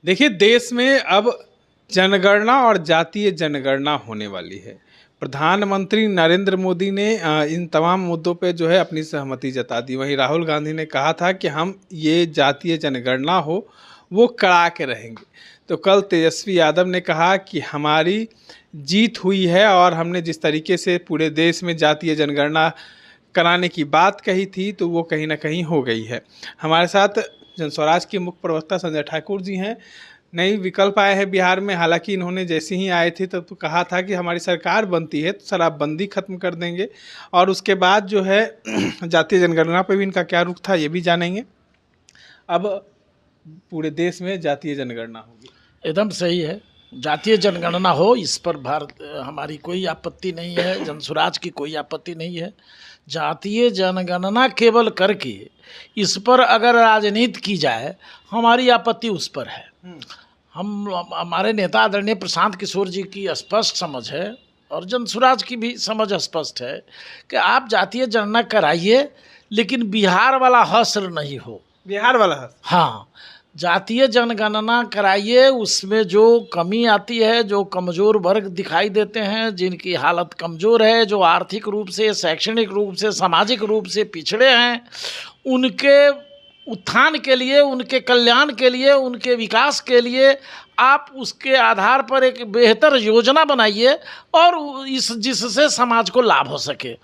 देखिए, देश में अब जनगणना और जातीय जनगणना होने वाली है। प्रधानमंत्री नरेंद्र मोदी ने इन तमाम मुद्दों पे जो है अपनी सहमति जता दी। वहीं राहुल गांधी ने कहा था कि हम ये जातीय जनगणना हो वो करा के रहेंगे। तो कल तेजस्वी यादव ने कहा कि हमारी जीत हुई है और हमने जिस तरीके से पूरे देश में जातीय जनगणना कराने की बात कही थी तो वो कहीं ना कहीं हो गई है। हमारे साथ जनस्वराज के मुख्य प्रवक्ता संजय ठाकुर जी हैं। नई विकल्प आए हैं बिहार में। हालांकि इन्होंने जैसे ही आए थे तब तो कहा था कि हमारी सरकार बनती है तो शराबबंदी खत्म कर देंगे, और उसके बाद जो है जातीय जनगणना पर भी इनका क्या रुख था ये भी जानेंगे। अब पूरे देश में जातीय जनगणना होगी। एकदम सही है, जातीय जनगणना हो, इस पर भारत हमारी कोई आपत्ति नहीं है, जनसुराज की कोई आपत्ति नहीं है। जातीय जनगणना केवल करके इस पर अगर राजनीति की जाए, हमारी आपत्ति उस पर है। हमारे नेता आदरणीय प्रशांत किशोर जी की स्पष्ट समझ है और जनसुराज की भी समझ स्पष्ट है कि आप जातीय जनगणना कराइए, लेकिन बिहार वाला हश्र नहीं हो। बिहार वाला हश्र? हाँ, जातीय जनगणना कराइए, उसमें जो कमी आती है, जो कमज़ोर वर्ग दिखाई देते हैं, जिनकी हालत कमज़ोर है, जो आर्थिक रूप से, शैक्षणिक रूप से, सामाजिक रूप से पिछड़े हैं, उनके उत्थान के लिए, उनके कल्याण के लिए, उनके विकास के लिए आप उसके आधार पर एक बेहतर योजना बनाइए और जिससे समाज को लाभ हो सके।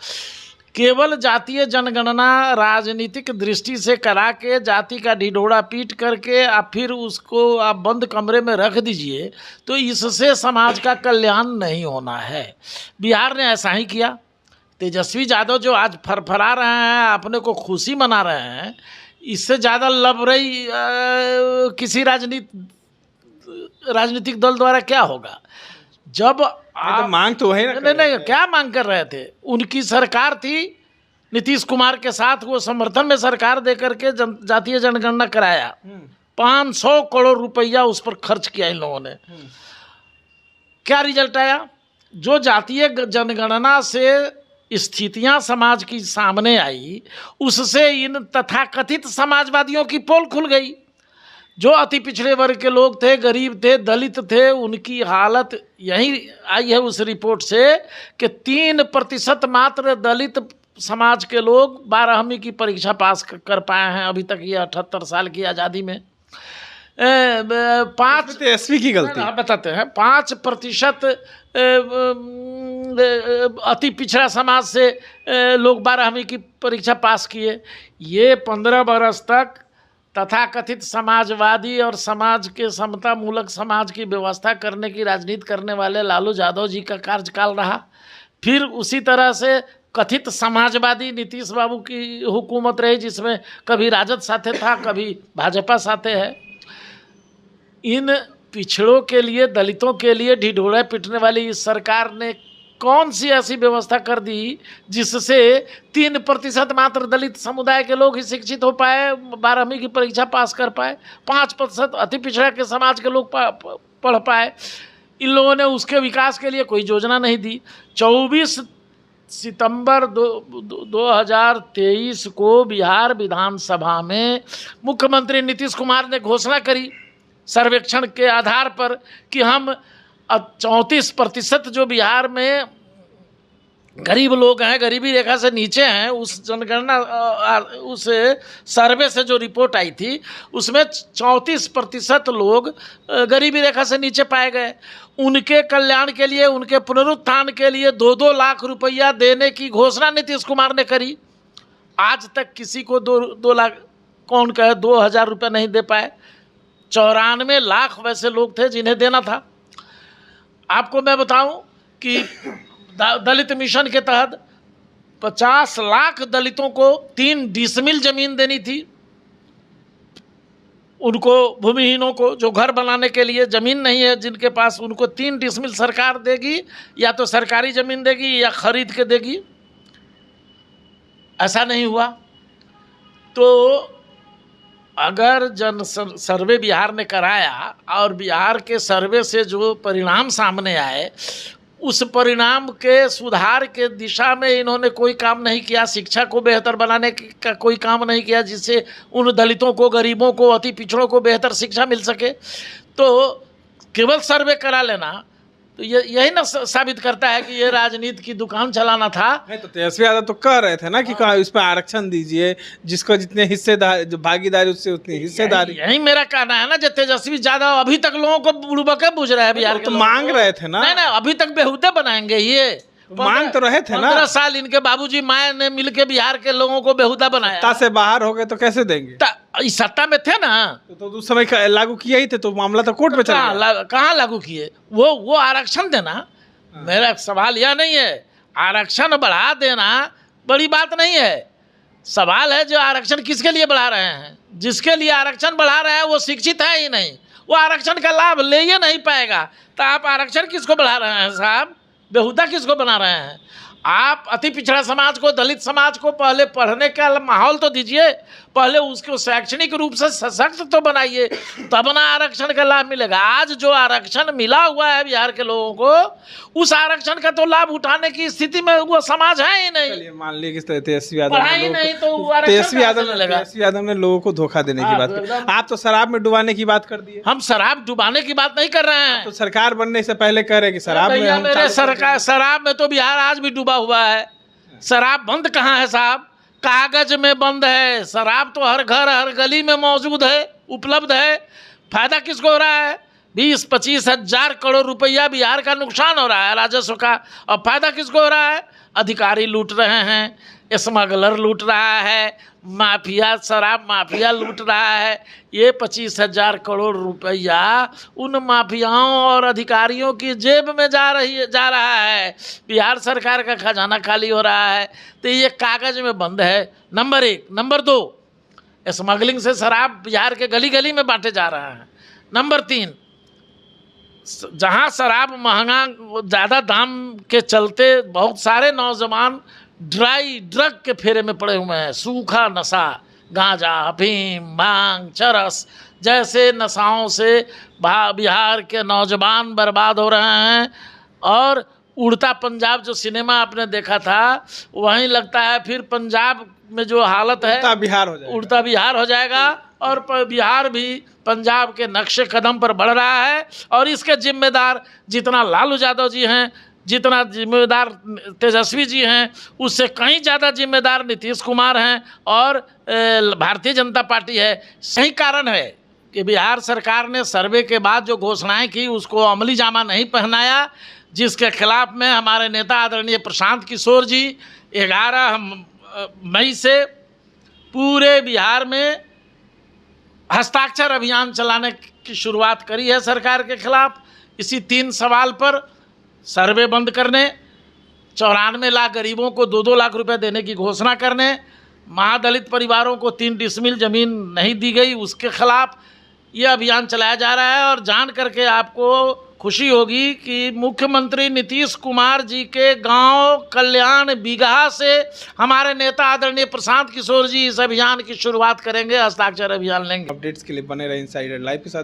केवल जातीय जनगणना राजनीतिक दृष्टि से करा के जाति का ढिढोरा पीट करके आप फिर उसको आप बंद कमरे में रख दीजिए तो इससे समाज का कल्याण नहीं होना है। बिहार ने ऐसा ही किया। तेजस्वी यादव जो आज फरफरा रहे हैं, अपने को खुशी मना रहे हैं, इससे ज़्यादा लबरई किसी राजनीतिक दल द्वारा क्या होगा। जब आप मांग तो है ना, नहीं, क्या मांग कर रहे थे? उनकी सरकार थी, नीतीश कुमार के साथ वो समर्थन में सरकार दे करके जातीय जनगणना कराया। 500 करोड़ रुपया उस पर खर्च किया इन लोगों ने। क्या रिजल्ट आया? जो जातीय जनगणना से स्थितियां समाज की सामने आई, उससे इन तथाकथित समाजवादियों की पोल खुल गई। जो अति पिछड़े वर्ग के लोग थे, गरीब थे, दलित थे, उनकी हालत यही आई है उस रिपोर्ट से कि 3% मात्र दलित समाज के लोग 12वीं की परीक्षा पास कर पाए हैं अभी तक, ये 78 साल की आज़ादी में। 5 तेजस्वी की गलती बताते हैं। 5% अति पिछड़ा समाज से लोग 12वीं की परीक्षा पास किए। ये 15 बरस तक तथाकथित समाजवादी और समाज के समता मूलक समाज की व्यवस्था करने की राजनीति करने वाले लालू यादव जी का कार्यकाल रहा। फिर उसी तरह से कथित समाजवादी नीतीश बाबू की हुकूमत रही, जिसमें कभी राजद साथे था, कभी भाजपा साथे है। इन पिछड़ों के लिए, दलितों के लिए ढिढोरा पीटने वाली इस सरकार ने कौन सी ऐसी व्यवस्था कर दी जिससे 3% मात्र दलित समुदाय के लोग ही शिक्षित हो पाए, 12वीं की परीक्षा पास कर पाए, 5% अति पिछड़ा के समाज के लोग पढ़ पाए। इन लोगों ने उसके विकास के लिए कोई योजना नहीं दी। 24 सितंबर 2023 को बिहार विधानसभा में मुख्यमंत्री नीतीश कुमार ने घोषणा करी सर्वेक्षण के आधार पर कि हम 34% जो बिहार में गरीब लोग हैं, गरीबी रेखा से नीचे हैं, उस जनगणना उस सर्वे से जो रिपोर्ट आई थी उसमें 34% लोग गरीबी रेखा से नीचे पाए गए। उनके कल्याण के लिए, उनके पुनरुत्थान के लिए 2-2 लाख रुपया देने की घोषणा नीतीश कुमार ने करी। आज तक किसी को 2 लाख, कौन कहे 2000 रुपये नहीं दे पाए। 94 लाख वैसे लोग थे जिन्हें देना था। आपको मैं बताऊं कि दलित मिशन के तहत 50 लाख दलितों को 3 डिसमिल जमीन देनी थी। उनको, भूमिहीनों को जो घर बनाने के लिए ज़मीन नहीं है जिनके पास, उनको 3 डिसमिल सरकार देगी, या तो सरकारी ज़मीन देगी या खरीद के देगी। ऐसा नहीं हुआ। तो अगर जन सर्वे बिहार ने कराया और बिहार के सर्वे से जो परिणाम सामने आए, उस परिणाम के सुधार के दिशा में इन्होंने कोई काम नहीं किया। शिक्षा को बेहतर बनाने का कोई काम नहीं किया जिससे उन दलितों को, गरीबों को, अति पिछड़ों को बेहतर शिक्षा मिल सके। तो केवल सर्वे करा लेना तो ये यही ना साबित करता है कि ये राजनीति की दुकान चलाना था। नहीं तो तेजस्वी यादव तो कह रहे थे ना कि इस पर आरक्षण दीजिए, जिसको जितने हिस्सेदार जो भागीदारी उससे उतनी हिस्सेदारी। यही मेरा कहना है ना, जो तेजस्वी यादव अभी तक लोगों को बुड़बके बुझ रहे हैं बिहार के तो लोगों मांग को। रहे थे ना। नहीं अभी तक बेहुदे बनाएंगे ये। मांग तो रहे थे ना। 15 साल इनके बाबूजी माए ने मिलके बिहार के लोगों को बेहुदा बनाया। सत्ता से बाहर हो गए तो कैसे देंगे? इस सत्ता में थे ना तो उस समय लागू किया ही थे, तो मामला तो कोर्ट में चला गया। कहाँ लागू किए? वो आरक्षण देना मेरा सवाल यह नहीं है। आरक्षण बढ़ा देना बड़ी बात नहीं है। सवाल है जो आरक्षण किसके लिए बढ़ा रहे हैं। जिसके लिए आरक्षण बढ़ा रहे हैं वो शिक्षित है ही नहीं, वो आरक्षण का लाभ ले ही नहीं पाएगा। तो आप आरक्षण किसको बढ़ा रहे हैं साहब? बेहुदा किसको बना रहे हैं आप? अति पिछड़ा समाज को, दलित समाज को पहले पढ़ने का माहौल तो दीजिए, पहले उसको शैक्षणिक रूप से सशक्त तो बनाइए, तब ना आरक्षण का लाभ मिलेगा। आज जो आरक्षण मिला हुआ है बिहार के लोगों को, उस आरक्षण का तो लाभ उठाने की स्थिति में वो समाज है ही नहीं। मान लीजिए कि तेजस्वी यादव पढ़ाई नहीं तो तेजस्वी यादव ने लोगों को धोखा देने की बात की। आप तो शराब में डुबाने की बात कर दिए। हम शराब डुबाने की बात नहीं कर रहे हैं। तो सरकार बनने से पहले कह रहे कि शराब भैया मेरे सरकार, शराब में तो बिहार आज भी डूबा हुआ है। शराब बंद कहाँ है साहब? कागज में बंद है। शराब तो हर घर हर गली में मौजूद है, उपलब्ध है। फायदा किसको हो रहा है? 20-25 हजार करोड़ रुपया बिहार का नुकसान हो रहा है राजस्व का। और फायदा किसको हो रहा है? अधिकारी लूट रहे हैं, स्मगलर लूट रहा है, माफिया, शराब माफिया लूट रहा है। ये 25,000 करोड़ रुपया उन माफियाओं और अधिकारियों की जेब में जा रहा है। बिहार सरकार का खजाना खाली हो रहा है। तो ये कागज में बंद है, नंबर 1। नंबर 2, स्मगलिंग से शराब बिहार के गली गली में बांटे जा रहा है। नंबर 3, जहाँ शराब महंगा, ज़्यादा दाम के चलते बहुत सारे नौजवान ड्राई ड्रग के फेरे में पड़े हुए हैं। सूखा नशा, गांजा, अफीम, भांग, चरस जैसे नशाओं से बिहार के नौजवान बर्बाद हो रहे हैं। और उड़ता पंजाब जो सिनेमा आपने देखा था, वहीं लगता है फिर पंजाब में जो हालत है उड़ता बिहार हो जाएगा। और बिहार भी पंजाब के नक्शे कदम पर बढ़ रहा है। और इसके जिम्मेदार जितना लालू यादव जी हैं, जितना जिम्मेदार तेजस्वी जी हैं, उससे कहीं ज़्यादा जिम्मेदार नीतीश कुमार हैं और भारतीय जनता पार्टी है। सही कारण है कि बिहार सरकार ने सर्वे के बाद जो घोषणाएं की उसको अमली जामा नहीं पहनाया, जिसके खिलाफ में हमारे नेता आदरणीय प्रशांत किशोर जी 11 मई से पूरे बिहार में हस्ताक्षर अभियान चलाने की शुरुआत करी है सरकार के खिलाफ। इसी 3 सवाल पर सर्वे बंद करने, 94 लाख गरीबों को 2-2 लाख रुपए देने की घोषणा करने, महादलित परिवारों को 3 डिसमिल ज़मीन नहीं दी गई उसके खिलाफ ये अभियान चलाया जा रहा है। और जान करके आपको खुशी होगी कि मुख्यमंत्री नीतीश कुमार जी के गांव कल्याण बीघा से हमारे नेता आदरणीय प्रशांत किशोर जी इस अभियान की शुरुआत करेंगे, हस्ताक्षर अभियान लेंगे। अपडेट्स के लिए बने रहे इनसाइडर लाइव के साथ।